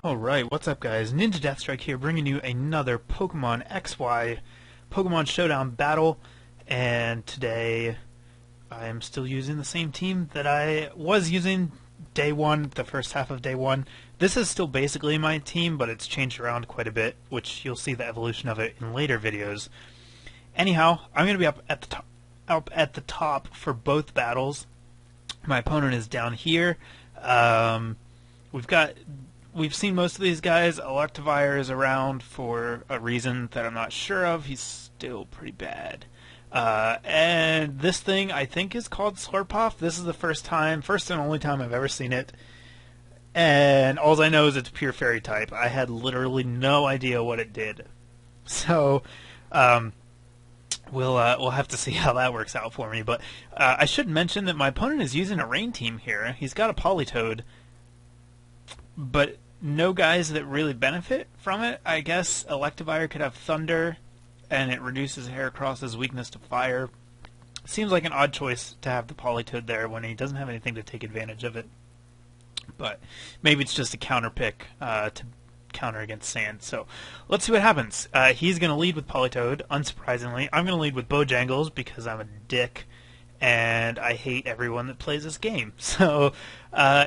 Alright, what's up guys? NinjaDeathStrike here, bringing you another Pokemon XY Pokemon Showdown battle, and today I am still using the same team that I was using day one, the first half of day one. This is still basically my team, but it's changed around quite a bit, which you'll see the evolution of it in later videos. Anyhow, I'm going to be up at the top for both battles. My opponent is down here. We've seen most of these guys. Electivire is around for a reason that I'm not sure of. He's still pretty bad. And this thing I think is called Slurpoff. This is the first and only time I've ever seen it. And all I know is it's pure fairy type. I had literally no idea what it did. So, we'll have to see how that works out for me. But I should mention that my opponent is using a rain team here. He's got a Politoed, but no guys that really benefit from it. I guess Electivire could have Thunder, and it reduces Heracross's weakness to fire. Seems like an odd choice to have the Politoed there when he doesn't have anything to take advantage of it. But maybe it's just a counter pick to counter against Sand. So let's see what happens. He's going to lead with Politoed, unsurprisingly. I'm going to lead with Bojangles because I'm a dick and I hate everyone that plays this game. So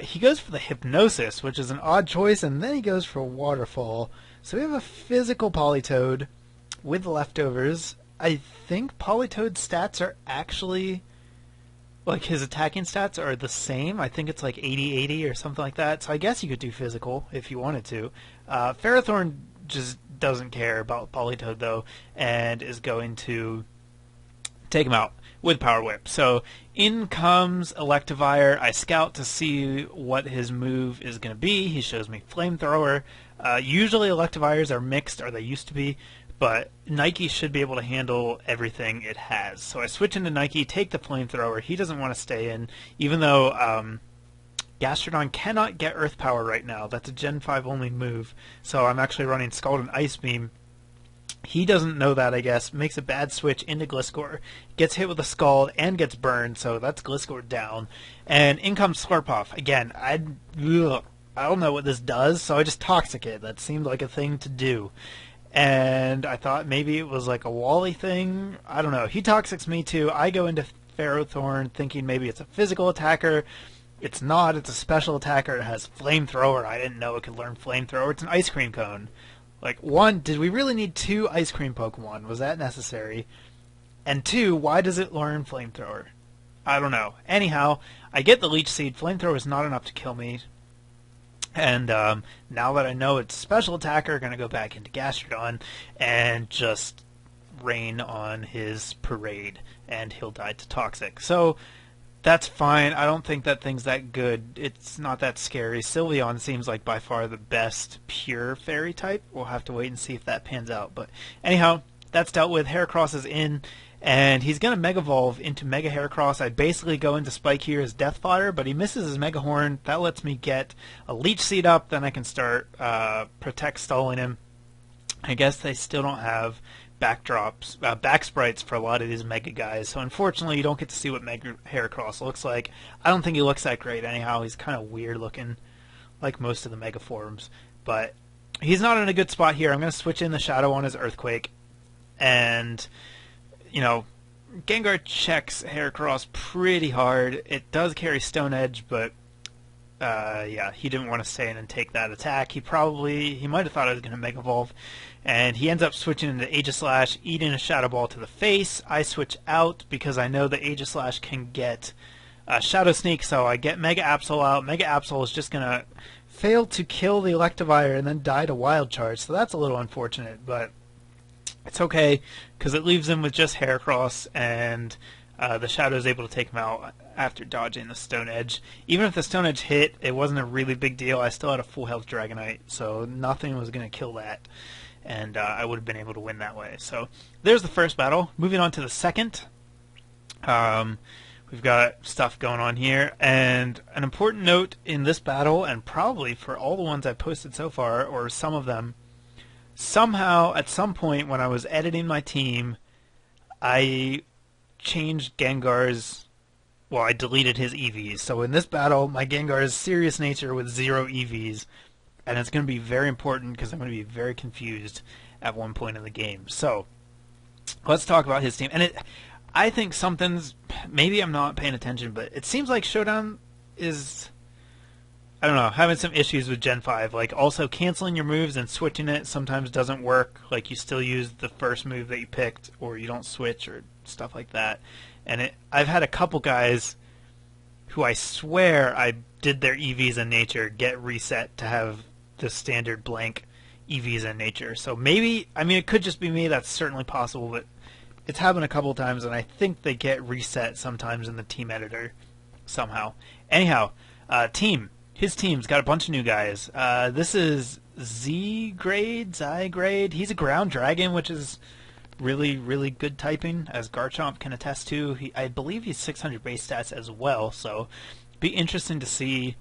he goes for the Hypnosis, which is an odd choice, and then he goes for Waterfall. So we have a physical Politoed with leftovers. I think Politoed's stats are actually, like, his attacking stats are the same. I think it's like 80-80 or something like that. So I guess you could do physical if you wanted to. Ferrothorn just doesn't care about Politoed, though, and is going to take him out with Power Whip. So in comes Electivire. I scout to see what his move is going to be. He shows me Flamethrower. Usually Electivires are mixed, or they used to be, but Nike should be able to handle everything it has. So I switch into Nike, take the Flamethrower. He doesn't want to stay in, even though Gastrodon cannot get Earth Power right now. That's a Gen 5 only move. So I'm actually running Scald and Ice Beam. He doesn't know that, I guess. Makes a bad switch into Gliscor. Gets hit with a Scald and gets burned, so that's Gliscor down. And in comes Slurpoff. Again, I don't know what this does, so I just Toxic it. That seemed like a thing to do. And I thought maybe it was like a Wally thing. I don't know. He Toxics me too. I go into Ferrothorn thinking maybe it's a physical attacker. It's not. It's a special attacker. It has Flamethrower. I didn't know it could learn Flamethrower. It's an Ice Cream Cone. Like, one, did we really need two Ice Cream Pokemon? Was that necessary? And two, why does it learn Flamethrower? I don't know. Anyhow, I get the Leech Seed. Flamethrower is not enough to kill me. And now that I know it's a special attacker, I'm going to go back into Gastrodon and just rain on his Parade, and he'll die to Toxic. So that's fine. I don't think that thing's that good. It's not that scary. Sylveon seems like by far the best pure fairy type. We'll have to wait and see if that pans out. But anyhow, that's dealt with. Heracross is in, and he's going to Mega Evolve into Mega Heracross. I basically go into Spike here as Death Fodder, but he misses his Mega Horn. That lets me get a Leech Seed up. Then I can start Protect Stalling him. I guess they still don't have back sprites for a lot of these Mega guys, so unfortunately you don't get to see what Mega Heracross looks like. I don't think he looks that great anyhow. He's kind of weird looking, like most of the Mega forms, but he's not in a good spot here. I'm going to switch in the Shadow on his Earthquake, and, you know, Gengar checks Heracross pretty hard. It does carry Stone Edge, but yeah, he didn't want to stay in and take that attack. He might have thought I was going to Mega Evolve, and he ends up switching into Aegislash, eating a Shadow Ball to the face. I switch out because I know that Aegislash can get Shadow Sneak, so I get Mega Absol out. Mega Absol is just going to fail to kill the Electivire and then die to Wild Charge, so that's a little unfortunate, but it's okay because it leaves him with just Heracross, and the Shadow is able to take him out after dodging the Stone Edge. Even if the Stone Edge hit, it wasn't a really big deal. I still had a full health Dragonite, so nothing was going to kill that, and I would have been able to win that way. So there's the first battle. Moving on to the second. We've got stuff going on here, and an important note in this battle, and probably for all the ones I've posted so far, or some of them, somehow at some point when I was editing my team, I changed Gengar's, well, I deleted his EVs. So in this battle, my Gengar is Serious Nature with 0 EVs, and it's going to be very important because I'm going to be very confused at one point in the game. So let's talk about his team. And I think something's, maybe I'm not paying attention, but it seems like Showdown is, I don't know, having some issues with Gen 5. Like, also canceling your moves and switching it sometimes doesn't work. Like, you still use the first move that you picked, or you don't switch, or stuff like that. And I've had a couple guys who I swear I did their EVs in nature get reset to have the standard blank EVs in nature. So maybe, I mean, it could just be me. That's certainly possible, but it's happened a couple times, and I think they get reset sometimes in the team editor somehow. Anyhow, team. His team's got a bunch of new guys. This is Zygrade. He's a ground dragon, which is really, really good typing, as Garchomp can attest to. I believe he's 600 base stats as well, so be interesting to see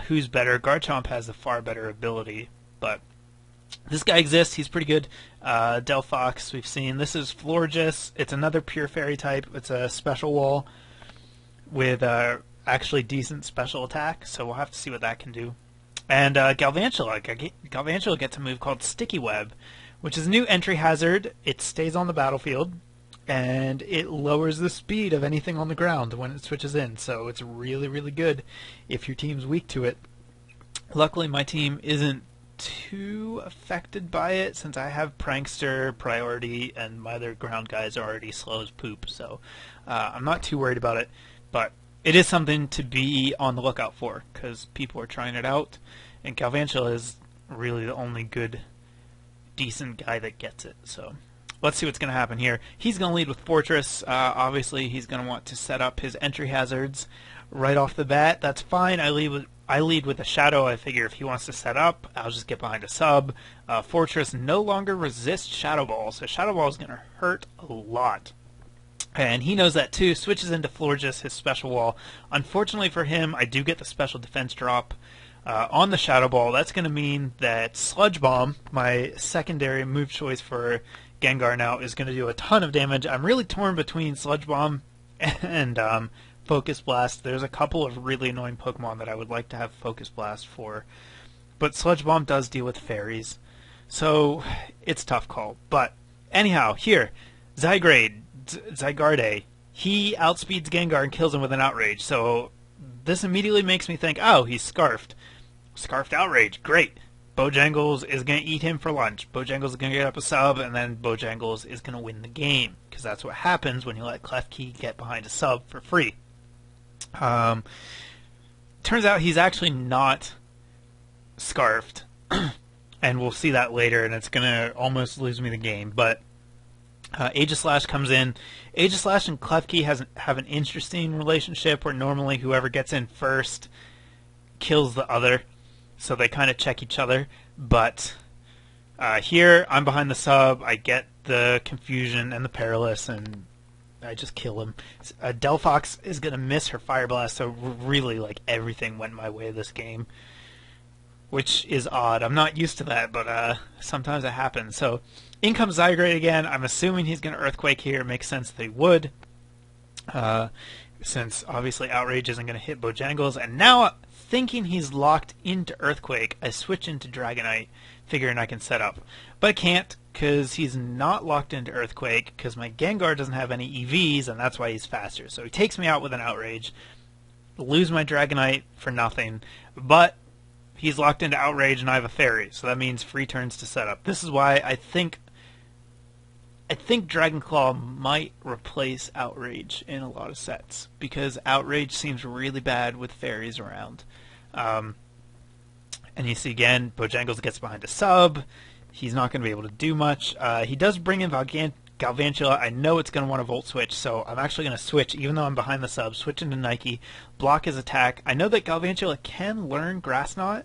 who's better. Garchomp has a far better ability, but this guy exists. He's pretty good. Delphox, we've seen. This is Florges. It's another pure fairy type. It's a special wall with actually decent special attack, so we'll have to see what that can do. And Galvantula. Galvantula gets a move called Sticky Web, which is a new entry hazard. It stays on the battlefield, and it lowers the speed of anything on the ground when it switches in, so it's really, really good if your team's weak to it. Luckily, my team isn't too affected by it, since I have Prankster, Priority, and my other ground guys are already slow as poop, so I'm not too worried about it. But it is something to be on the lookout for, because people are trying it out, and Galvantula is really the only good, decent guy that gets it. So let's see what's going to happen here. He's going to lead with Fortress. Obviously, he's going to want to set up his entry hazards right off the bat. That's fine. I lead with a Shadow. I figure if he wants to set up, I'll just get behind a sub. Fortress no longer resists Shadow Ball, so Shadow Ball is going to hurt a lot. And he knows that too, switches into Florges, his special wall. Unfortunately for him, I do get the special defense drop on the Shadow Ball. That's going to mean that Sludge Bomb, my secondary move choice for Gengar now, is going to do a ton of damage. I'm really torn between Sludge Bomb and Focus Blast. There's a couple of really annoying Pokemon that I would like to have Focus Blast for, but Sludge Bomb does deal with fairies, so it's a tough call. But anyhow, here, Zygarde, he outspeeds Gengar and kills him with an Outrage, so this immediately makes me think, oh, he's Scarfed. Scarfed Outrage, great. Bojangles is going to eat him for lunch. Bojangles is going to get up a sub, and then Bojangles is going to win the game, because that's what happens when you let Klefki get behind a sub for free. Turns out he's actually not Scarfed, and we'll see that later, and it's going to almost lose me the game, but Aegislash comes in. Aegislash and Klefki have an interesting relationship where normally whoever gets in first kills the other, so they kind of check each other. But here, I'm behind the sub, I get the confusion and the Perilous, and I just kill him. Delphox is going to miss her Fire Blast, so really, like, everything went my way this game, which is odd. I'm not used to that, but sometimes it happens. So in comes Zygrade again. I'm assuming he's going to Earthquake here. It makes sense that he would, since obviously Outrage isn't going to hit Bojangles. And now, thinking he's locked into Earthquake, I switch into Dragonite, figuring I can set up. But I can't, because he's not locked into Earthquake, because my Gengar doesn't have any EVs, and that's why he's faster. So he takes me out with an Outrage, lose my Dragonite for nothing, but he's locked into Outrage, and I have a Fairy, so that means free turns to set up. This is why I think Dragon Claw might replace Outrage in a lot of sets, because Outrage seems really bad with fairies around. And you see again, Bojangles gets behind a sub. He's not going to be able to do much. He does bring in Galvantula. I know it's going to want to Volt Switch, so I'm actually going to switch, even though I'm behind the sub, switch into Nike, block his attack. I know that Galvantula can learn Grass Knot,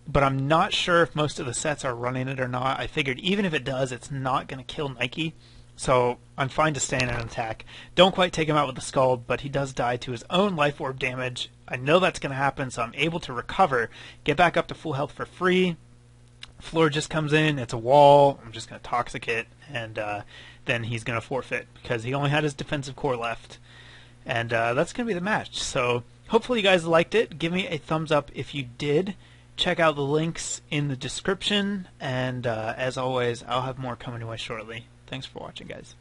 but I'm not sure if most of the sets are running it or not. I figured even if it does, it's not going to kill Nike, so I'm fine to stay in an attack. Don't quite take him out with the Scald, but he does die to his own Life Orb damage. I know that's going to happen, so I'm able to recover, get back up to full health for free. Floor just comes in, it's a wall, I'm just going to Toxic it, and then he's going to forfeit, because he only had his defensive core left. And that's going to be the match. So hopefully you guys liked it. Give me a thumbs up if you did. check out the links in the description, and as always, I'll have more coming to us shortly. Thanks for watching, guys.